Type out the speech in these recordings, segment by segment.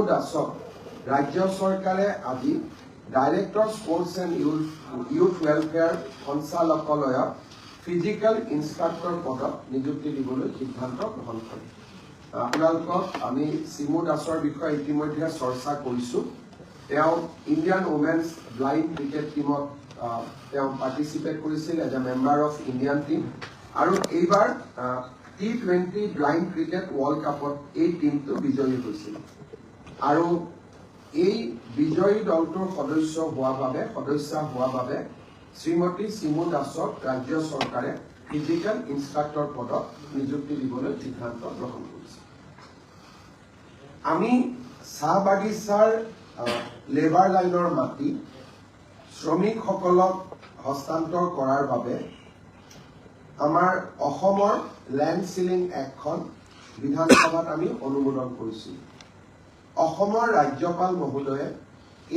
দাসক ৰাজ্য চৰকাৰে আজি director sports and youth welfare সঞ্চালকালয়ত ফিজিকেল ইনষ্ট্ৰাক্টৰ পদত নিযুক্তি দিবলৈ সিদ্ধান্ত গ্ৰহণ কৰে। আপোনালোকক আমি চিমু দাসৰ বিষয়ে ইতিমধ্যে চৰ্চা কৰিছোঁ। তেওঁ ইণ্ডিয়ান ওমেন্স ব্লাইণ্ড ক্ৰিকেট টীমত তেওঁ পাৰ্টিচিপেট কৰিছিল as a member of Indian team আৰু এইবাৰ T20 ব্লাইণ্ড ক্ৰিকেট ৱৰ্ল্ড কাপত এই টীমটো বিজয়ী হৈছিল আৰু এই বিজয়ী দলটোৰ সদস্যা হোৱা বাবে শ্ৰীমতী চিমু দাসক ৰাজ্য চৰকাৰে ফিজিকেল ইনষ্ট্ৰাক্টৰ পদত নিযুক্তি দিবলৈ সিদ্ধান্ত গ্ৰহণ কৰিছে। আমি চাহ বাগিচাৰ লেবাৰ লাইনৰ মাটি শ্ৰমিকসকলক হস্তান্তৰ কৰাৰ বাবে আমাৰ অসমৰ লেণ্ড সিলিং এক্টখন বিধানসভাত আমি অনুমোদন কৰিছোঁ। অসমৰ ৰাজ্যপাল মহোদয়ে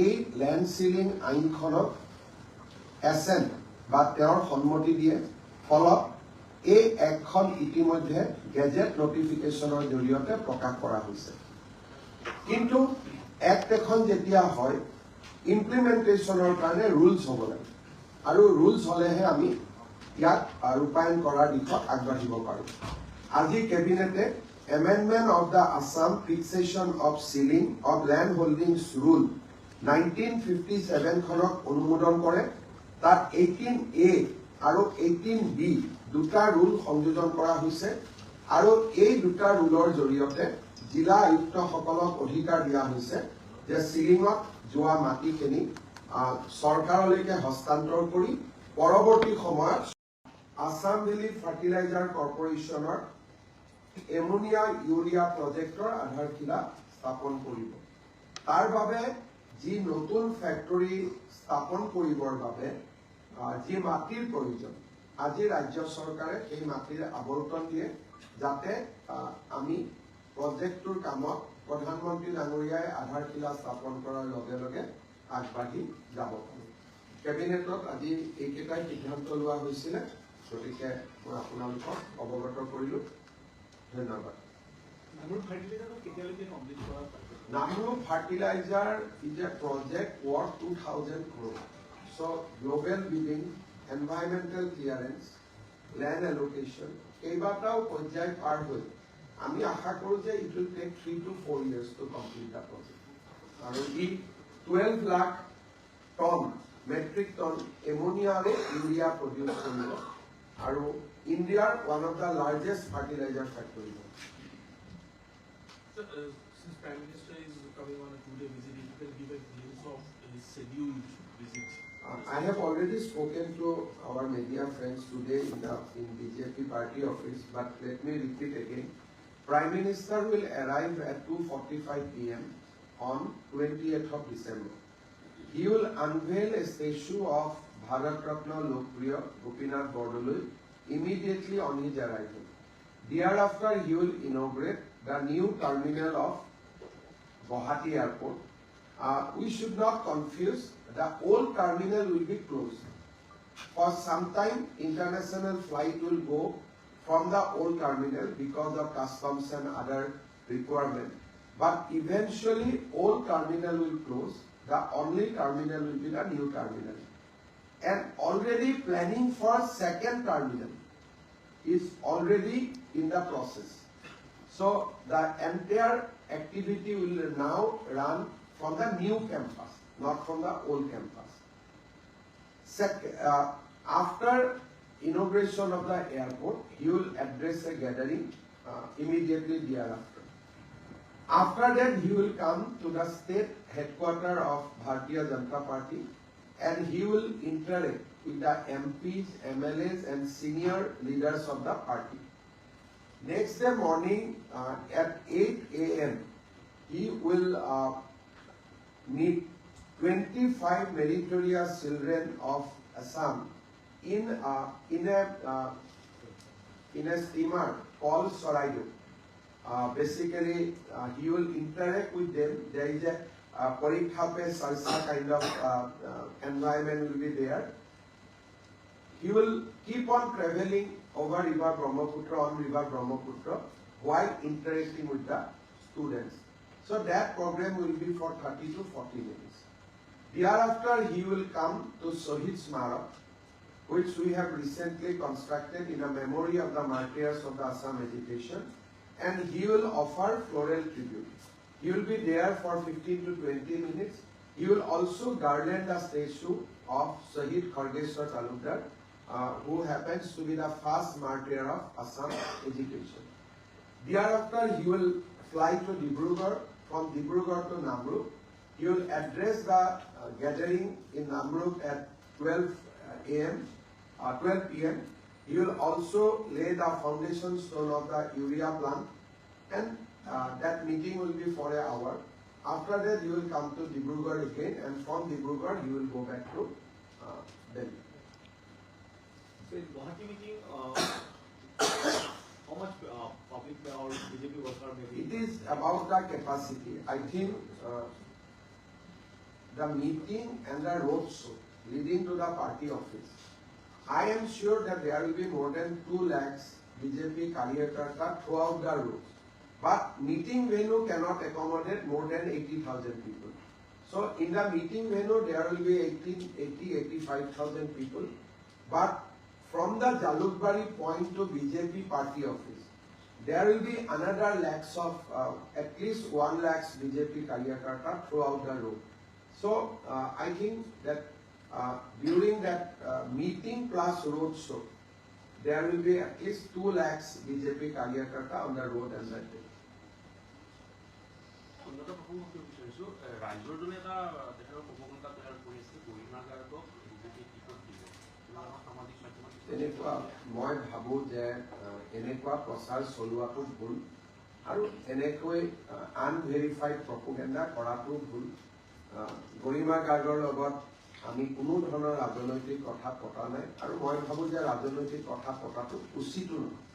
এই লেণ্ড সিলিং আইনখনত এছেণ্ট বা তেওঁৰ সন্মতি দিয়ে। ফলত এই এক্টখন ইতিমধ্যে গেজেট নটিফিকেশ্যনৰ জৰিয়তে প্ৰকাশ কৰা হৈছে। কিন্তু এক্ট এখন যেতিয়া হয় ইমপ্লিমেণ্টেশ্যনৰ কাৰণে ৰুলছ হ'ব লাগে আৰু ৰুলছ হ'লেহে আমি ইয়াক ৰূপায়ণ কৰাৰ দিশত আগবাঢ়িব পাৰোঁ। আজি কেবিনেটে amendment of the Assam fixation of ceiling of land holdings rule 1957 খনক অনুমোদন কৰে। তাত 18A আৰু 18B দুটা ৰুল সংযোজন কৰা হৈছে আৰু এই দুটা ৰুলৰ জৰিয়তে জিলা আয়ুক্তসকলক অধিকাৰ দিয়া হৈছে যে চিলিঙত যোৱা মাটিখিনি চৰকাৰলৈকে হস্তান্তৰ কৰি পৰৱৰ্তী সময়ত আছাম ভেলী ফাৰ্টিলাইজাৰ কৰ্পোৰেশ্যনৰ এমোনিয়া ইউৰিয়া প্ৰজেক্টৰ আধাৰশিলা স্থাপন কৰিব। তাৰ বাবে যি নতুন ফেক্টৰী স্থাপন কৰিবৰ বাবে যি মাটিৰ প্ৰয়োজন আজি ৰাজ্য চৰকাৰে সেই মাটিৰ আবণ্টন দিয়ে যাতে আমি প্ৰজেক্টটোৰ কামত প্ৰধানমন্ত্ৰী ডাঙৰীয়াই আধাৰশিলা স্থাপন কৰাৰ লগে লগে আগবাঢ়ি যাব পাৰোঁ। কেবিনেটত আজি এইকেইটাই সিদ্ধান্ত লোৱা হৈছিলে, গতিকে মই আপোনালোকক অৱগত কৰিলোঁ। ধন্যবাদ। Namru Fertilizer is a project worth 2,000 crore. So global bidding, environmental clearance, land allocation, কেইবাটাও পৰ্যায় পাৰ হৈ আমি আশা কৰোঁ যে it will take 3 to 4 years to complete the project. আৰু ই 12 lakh ton metric ton ammonia আৰু ইউৰিয়া প্ৰডিউচ কৰিব আৰু ইণ্ডিয়াৰ one of the largest fertilizer factory. Since Prime Minister is coming on a 2-day visit, if you can give a glimpse of his scheduled visit. I have already spoken to our media friends today in BJP party office, but let me repeat again. Prime Minister will arrive at 2:45 p.m. on 20th of December. He will unveil a statue of Bharat Ratna Lokpriya Gopinath Bordoloi immediately on his arrival. Thereafter, he will inaugurate the new terminal of Guwahati Airport. We should not confuse. The old terminal will be closed. For some time, international flight will go from the old terminal because of customs and other requirements. But eventually, old terminal will close. The only terminal will be the new terminal. And already planning for second terminal is already in the process. So the entire activity will now run from the new campus, not from the old campus. After inauguration of the airport, he will address a gathering immediately thereafter. After that, he will come to the state headquarters of Bharatiya Janata Party and he will interact with the MPs, MLAs and senior leaders of the party. Next day morning at 8 a.m. he will meet 25 meritorious children of Assam in a steamer called Soraido. Basically, he will interact with them. There is a Parikha Pe Sarsa kind of environment will be there. He will keep on traveling over River Brahmaputra, on River Brahmaputra, while interacting with the students. So that program will be for 30 to 40 minutes. Thereafter, he will come to Shahid Smarak, which we have recently constructed in a memory of the martyrs of the Assam agitation, and he will offer floral tribute. He will be there for 15 to 20 minutes. He will also garland the statue of Shahid Khargeshwar Talukdar, who happens to be the first martyr of Assam agitation. Thereafter, he will fly to Dibrugarh, from Dibrugarh to Namrup. He will address the gathering in Namrup at 12 p.m. He will also lay the foundation stone of the urea plant, and that meeting will be for an hour. After that, he will come to Dibrugarh again, and from Dibrugarh, he will go back to Delhi. So in Guwahati meeting, how much public or BJP worker may be? It is about the capacity. I think the meeting and the road show leading to the party office, I am sure that there will be more than 2 lakhs BJP Karyakarta throughout the roads. But meeting venue cannot accommodate more than 80,000 people. So in the meeting venue, there will be 85,000 people. But from the Jalukbari point to BJP party office, there will be another lakhs of, at least 1 lakhs BJP Karyakarta throughout the road. So I think that during that meeting plus road show, there will be at least 2 lakhs BJP Karyakarta on the road and that day. তেনেকুৱা মই ভাবো যে এনেকুৱা প্ৰচাৰ চলোৱাটো ভুল আৰু এনেকৈ আনভেৰিফাইড প্ৰপোগেণ্ডা কৰাটো ভুল। গৰিমা গাৰ্গৰ লগত আমি কোনো ধৰণৰ ৰাজনৈতিক কথা পতা নাই আৰু মই ভাবো যে ৰাজনৈতিক কথা পতাটো উচিতো নহয়।